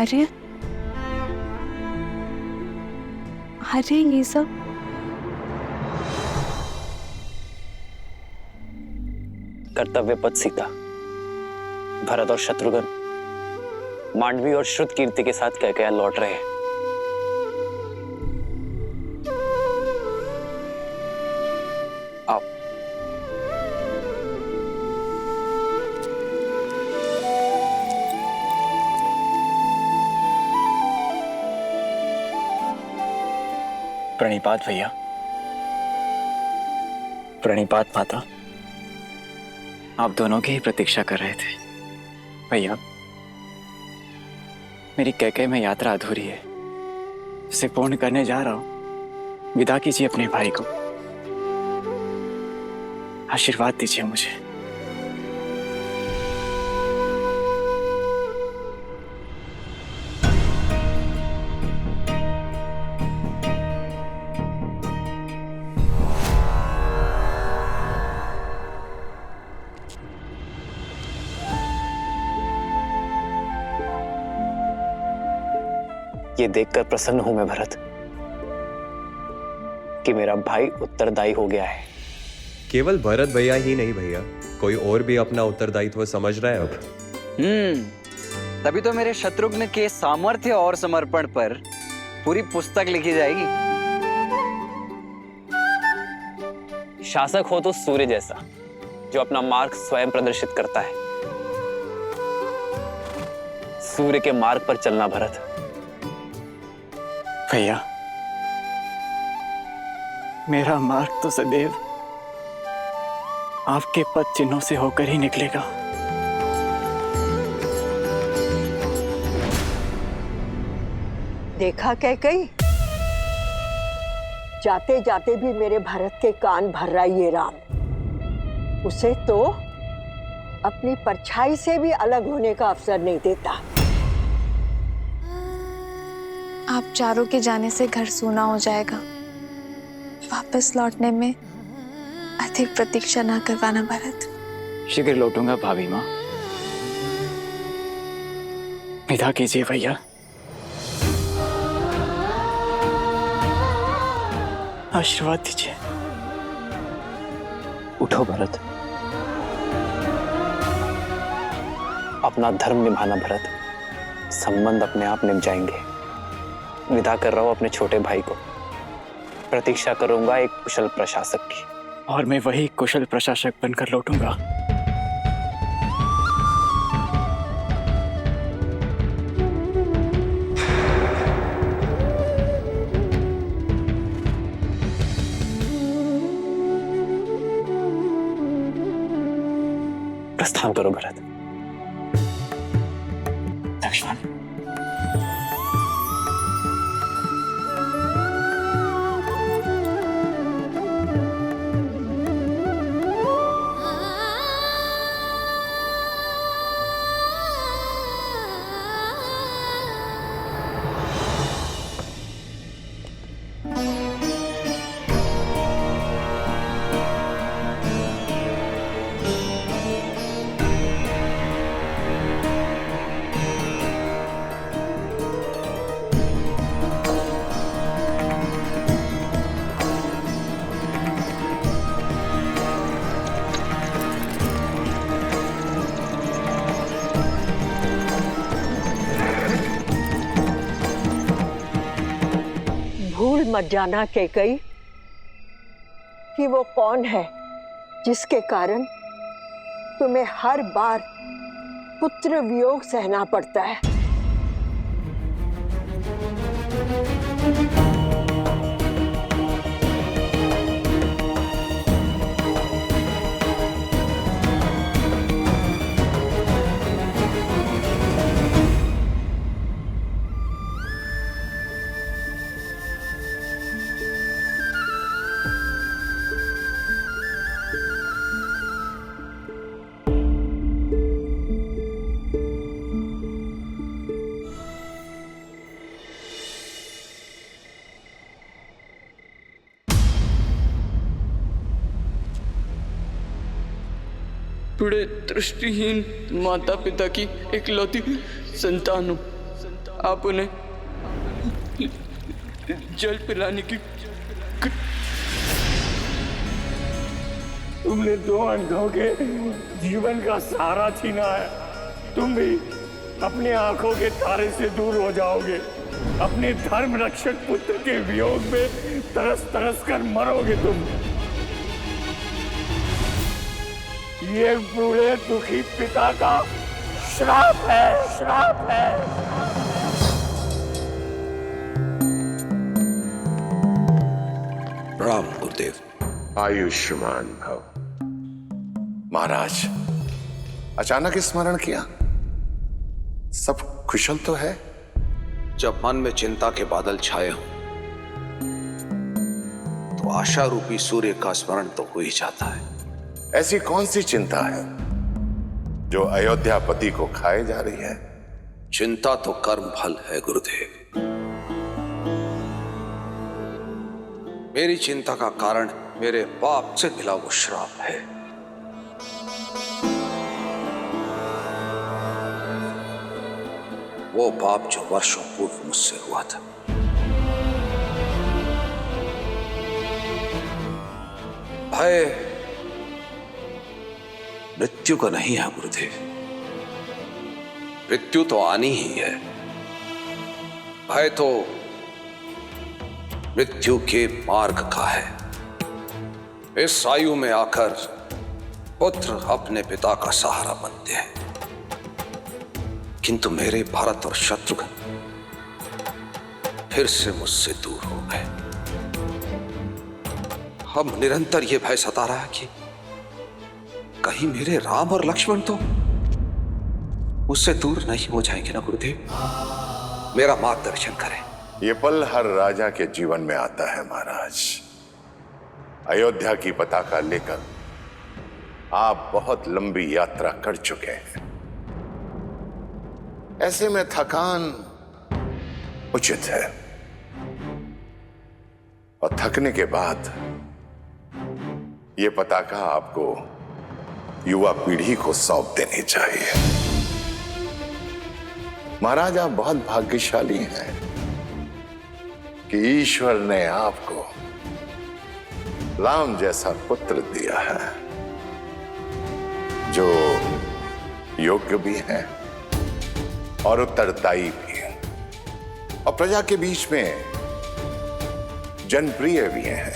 आर्य, अरे ये सब कर्तव्य पथ सीता, भरत और शत्रुघ्न मांडवी और श्रुत कीर्ति के साथ कैकेयी लौट रहे हैं। आओ। प्रणिपात भैया। प्रणिपात माता। आप दोनों की ही प्रतीक्षा कर रहे थे। भैया, मेरी कैकेयी में यात्रा अधूरी है, उसे पूर्ण करने जा रहा हूं। विदा कीजिए अपने भाई को, आशीर्वाद दीजिए मुझे। ये देखकर प्रसन्न हूं मैं भरत कि मेरा भाई उत्तरदायी हो गया है। केवल भरत भैया ही नहीं भैया, कोई और भी अपना उत्तरदायित्व समझ रहा है अब। तभी तो मेरे शत्रुघ्न के सामर्थ्य और समर्पण पर पूरी पुस्तक लिखी जाएगी। शासक हो तो सूर्य जैसा, जो अपना मार्ग स्वयं प्रदर्शित करता है। सूर्य के मार्ग पर चलना भरत। भैया, मेरा मार्ग तो सदैव आपके पद चिन्हों से होकर ही निकलेगा। देखा कैकेयी, जाते जाते भी मेरे भरत के कान भर रहा ये राम। उसे तो अपनी परछाई से भी अलग होने का अवसर नहीं देता। आप चारों के जाने से घर सूना हो जाएगा। वापस लौटने में अधिक प्रतीक्षा ना करवाना भरत। शीघ्र लौटूंगा भाभी माँ। विदा कीजिए भैया। आशीर्वाद दीजिए। उठो भरत, अपना धर्म निभाना भरत। संबंध अपने आप निभ जाएंगे। विदा कर रहा हूं अपने छोटे भाई को। प्रतीक्षा करूंगा एक कुशल प्रशासक की। और मैं वही कुशल प्रशासक बनकर लौटूंगा। प्रस्थान करो भरत। लक्ष्मण, भूल मत जाना कैकेयी कि वो कौन है जिसके कारण तुम्हें हर बार पुत्र वियोग सहना पड़ता है। बड़े दृष्टिहीन माता पिता की इकलौती संतान हूं। आप उन्हें जल पिलाने की तुमने 2 अंधों के जीवन का सहारा छीना है। तुम भी अपनी आंखों के तारे से दूर हो जाओगे। अपने धर्म रक्षक पुत्र के वियोग में तरस तरस कर मरोगे तुम। ये बूढ़े दुखी पिता का श्राप है, श्राप है। प्रणाम गुरुदेव। आयुष्मान भव। महाराज, अचानक स्मरण किया? सब कुशल तो है? जब मन में चिंता के बादल छाए हों तो आशा रूपी सूर्य का स्मरण तो हो ही जाता है। ऐसी कौन सी चिंता है जो अयोध्यापति को खाए जा रही है? चिंता तो कर्म फल है गुरुदेव। मेरी चिंता का कारण मेरे पाप से मिला वो श्राप है। वो पाप जो वर्षों पूर्व मुझसे हुआ था। भय मृत्यु का नहीं है गुरुदेव। मृत्यु तो आनी ही है। भय तो मृत्यु के मार्ग का है। इस आयु में आकर पुत्र अपने पिता का सहारा बनते हैं, किंतु मेरे भरत और शत्रुघ्न फिर से मुझसे दूर हो गए। हम निरंतर यह भय सता रहा है कि कहीं मेरे राम और लक्ष्मण तो मुझसे दूर नहीं हो जाएंगे ना गुरुदेव। मेरा मार्गदर्शन करें। ये पल हर राजा के जीवन में आता है महाराज। अयोध्या की पताका लेकर आप बहुत लंबी यात्रा कर चुके हैं। ऐसे में थकान उचित है, और थकने के बाद यह पताका आपको युवा पीढ़ी को सौंप देनी चाहिए। महाराज, आप बहुत भाग्यशाली हैं कि ईश्वर ने आपको राम जैसा पुत्र दिया है, जो योग्य भी है और उत्तरदायी भी है, और प्रजा के बीच में जनप्रिय भी हैं।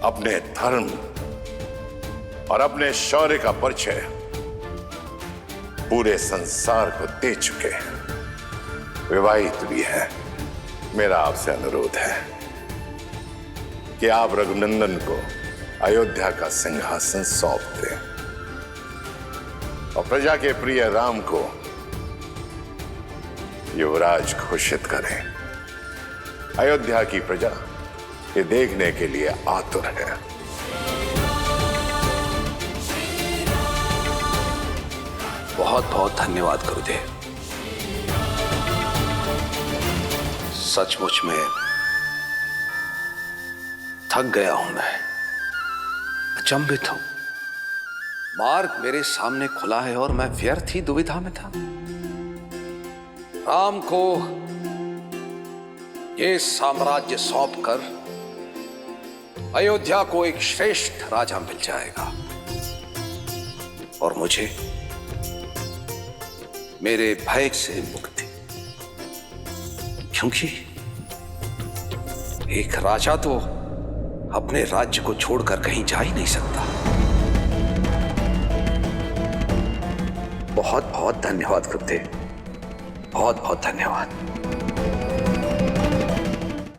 अपने धर्म और अपने शौर्य का परिचय पूरे संसार को दे चुके हैं। विवाहित भी हैं। मेरा आपसे अनुरोध है कि आप रघुनंदन को अयोध्या का सिंहासन सौंप दें और प्रजा के प्रिय राम को युवराज घोषित करें। अयोध्या की प्रजा ये देखने के लिए आतुर है। बहुत बहुत धन्यवाद गुरुदेव। सचमुच में थक गया हूं मैं, अचंभित हूं। मार्ग मेरे सामने खुला है और मैं व्यर्थ ही दुविधा में था। राम को ये साम्राज्य सौंपकर अयोध्या को एक श्रेष्ठ राजा मिल जाएगा, और मुझे मेरे भय से मुक्ति, क्योंकि एक राजा तो अपने राज्य को छोड़कर कहीं जा ही नहीं सकता। बहुत बहुत धन्यवाद गुरुदेव, बहुत बहुत धन्यवाद।